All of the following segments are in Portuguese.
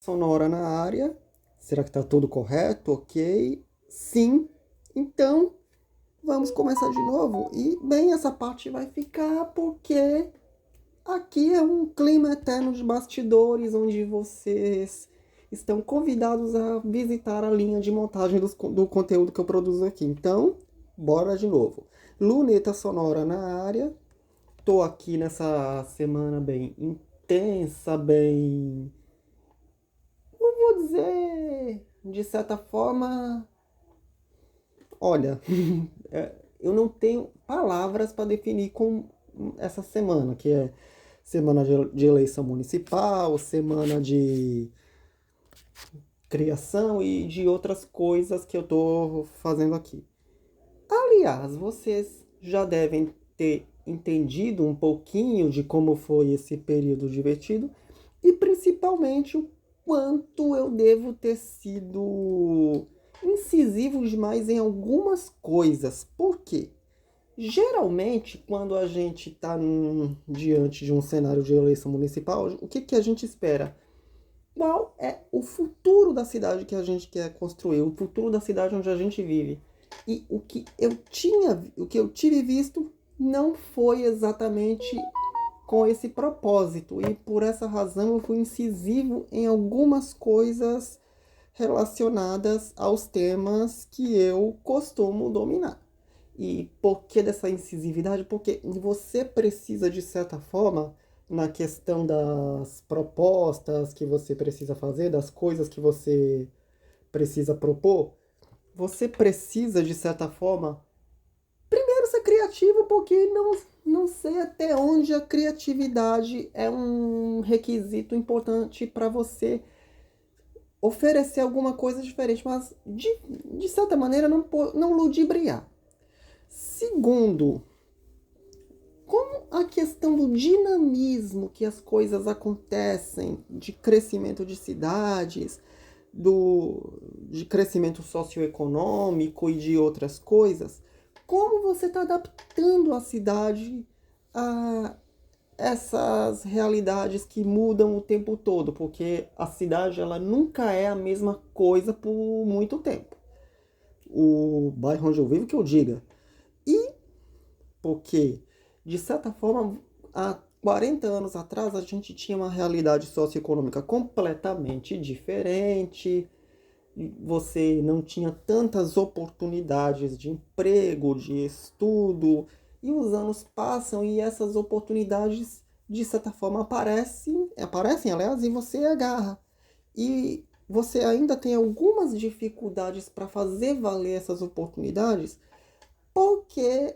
Sonora na área. Será que está tudo correto? Ok. Sim. Então, vamos começar de novo. E bem, essa parte vai ficar porque aqui é um clima eterno de bastidores, onde vocês estão convidados a visitar a linha de montagem do conteúdo que eu produzo aqui. Então, bora de novo. Luneta sonora na área. Tô aqui nessa semana bem intensa, bem, vou dizer, de certa forma, olha, eu não tenho palavras para definir com essa semana, que é semana de eleição municipal, semana de criação e de outras coisas que eu tô fazendo aqui. Aliás, vocês já devem ter entendido um pouquinho de como foi esse período divertido e principalmente o quanto eu devo ter sido incisivo demais em algumas coisas. Por quê? Geralmente, quando a gente está diante de um cenário de eleição municipal, o que a gente espera? Qual é o futuro da cidade que a gente quer construir, o futuro da cidade onde a gente vive? E o que eu tive visto não foi exatamente com esse propósito. E por essa razão eu fui incisivo em algumas coisas relacionadas aos temas que eu costumo dominar. E por que dessa incisividade? Porque você precisa, de certa forma, na questão das propostas que você precisa fazer, das coisas que você precisa propor, você precisa, de certa forma, primeiro ser criativo, porque não sei até onde a criatividade é um requisito importante para você oferecer alguma coisa diferente, mas de certa maneira não ludibriar. Segundo, como a questão do dinamismo que as coisas acontecem, de crescimento de cidades, de crescimento socioeconômico e de outras coisas, como você está adaptando a cidade a essas realidades que mudam o tempo todo, porque a cidade ela nunca é a mesma coisa por muito tempo. O bairro onde eu vivo que eu diga. E porque, de certa forma, há 40 anos atrás a gente tinha uma realidade socioeconômica completamente diferente, você não tinha tantas oportunidades de emprego, de estudo, e os anos passam e essas oportunidades, de certa forma, aparecem, aliás, e você agarra. E você ainda tem algumas dificuldades para fazer valer essas oportunidades, porque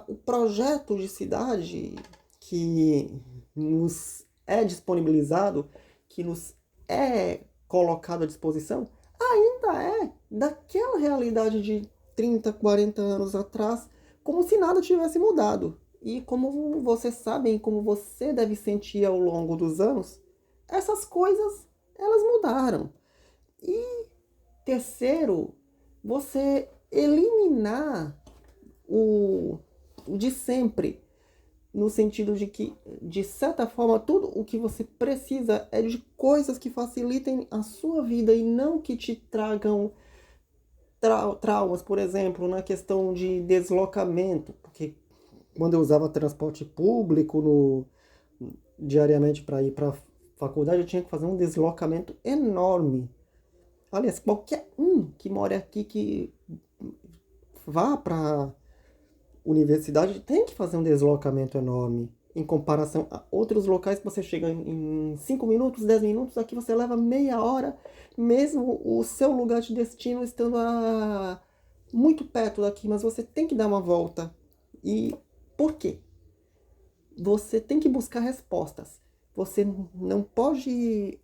o projeto de cidade que nos é disponibilizado, que nos é colocado à disposição, ainda é daquela realidade de 30, 40 anos atrás, como se nada tivesse mudado. E como vocês sabem, como você deve sentir ao longo dos anos, essas coisas elas mudaram. E terceiro, você eliminar o de sempre, no sentido de que, de certa forma, tudo o que você precisa é de coisas que facilitem a sua vida e não que te tragam traumas, por exemplo, na questão de deslocamento, porque quando eu usava transporte público diariamente para ir para a faculdade, eu tinha que fazer um deslocamento enorme. Aliás, qualquer um que mora aqui, que vá para universidade, tem que fazer um deslocamento enorme em comparação a outros locais que você chega em 5 minutos, 10 minutos, aqui você leva meia hora, mesmo o seu lugar de destino estando muito perto daqui, mas você tem que dar uma volta. E por quê? Você tem que buscar respostas. Você não pode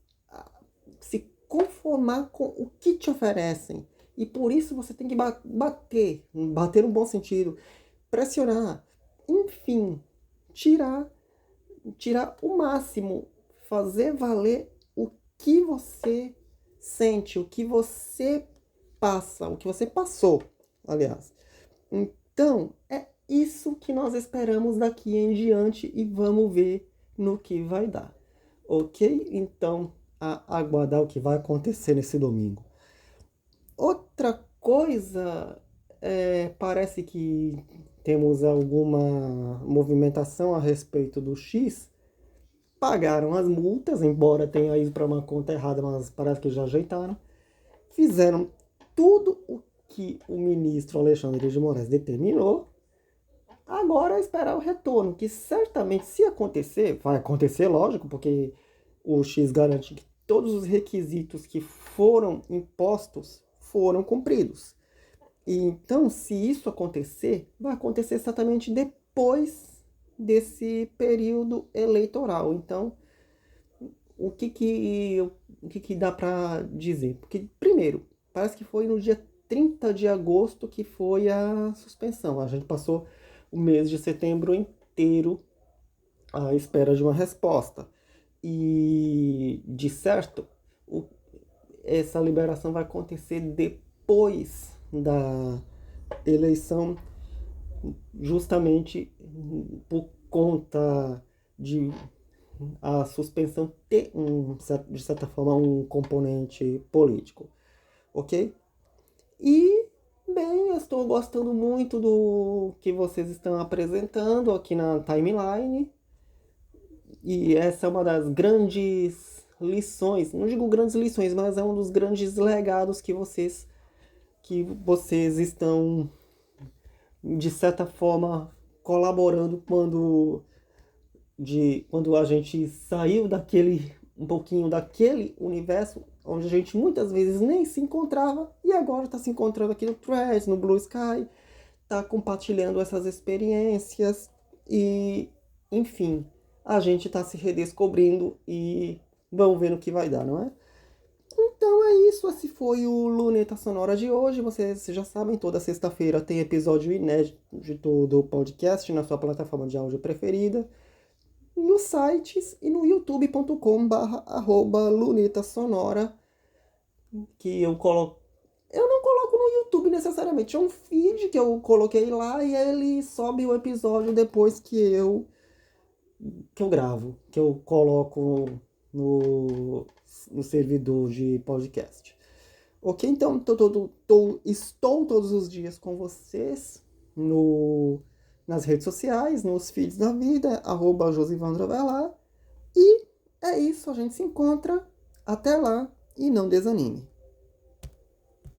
se conformar com o que te oferecem. E por isso você tem que bater no bom sentido, pressionar, enfim, tirar, tirar o máximo, fazer valer o que você sente, o que você passa, o que você passou, aliás. Então, é isso que nós esperamos daqui em diante e vamos ver no que vai dar. Ok? Então, aguardar o que vai acontecer nesse domingo. Outra coisa, parece que temos alguma movimentação a respeito do X. Pagaram as multas, embora tenha ido para uma conta errada, mas parece que já ajeitaram. Fizeram tudo o que o ministro Alexandre de Moraes determinou. Agora é esperar o retorno, que certamente, se acontecer, vai acontecer, lógico, porque o X garante que todos os requisitos que foram impostos foram cumpridos. E então, se isso acontecer, vai acontecer exatamente depois desse período eleitoral. Então, o que dá para dizer? Porque, primeiro, parece que foi no dia 30 de agosto que foi a suspensão. A gente passou o mês de setembro inteiro à espera de uma resposta. E, de certo, essa liberação vai acontecer depois da eleição, justamente por conta de a suspensão ter, de certa forma, um componente político, ok? E, bem, eu estou gostando muito do que vocês estão apresentando aqui na timeline. E essa é uma das grandes lições, não digo grandes lições, mas é um dos grandes legados que vocês estão, de certa forma, colaborando quando a gente saiu um pouquinho daquele universo onde a gente muitas vezes nem se encontrava e agora está se encontrando aqui no Threads, no Blue Sky, está compartilhando essas experiências e, enfim, a gente está se redescobrindo e vamos ver no que vai dar, não é? Então é isso, esse foi o Luneta Sonora de hoje. Vocês já sabem, toda sexta-feira tem episódio inédito do podcast na sua plataforma de áudio preferida, nos sites e no youtube.com/luneta sonora, que eu coloco. Eu não coloco no YouTube necessariamente, é um feed que eu coloquei lá e ele sobe o episódio depois que eu gravo, que eu coloco no servidor de podcast. Ok? Então, estou todos os dias com vocês nas redes sociais, nos feeds da vida, @josivandrovelar. E é isso, a gente se encontra. Até lá e não desanime.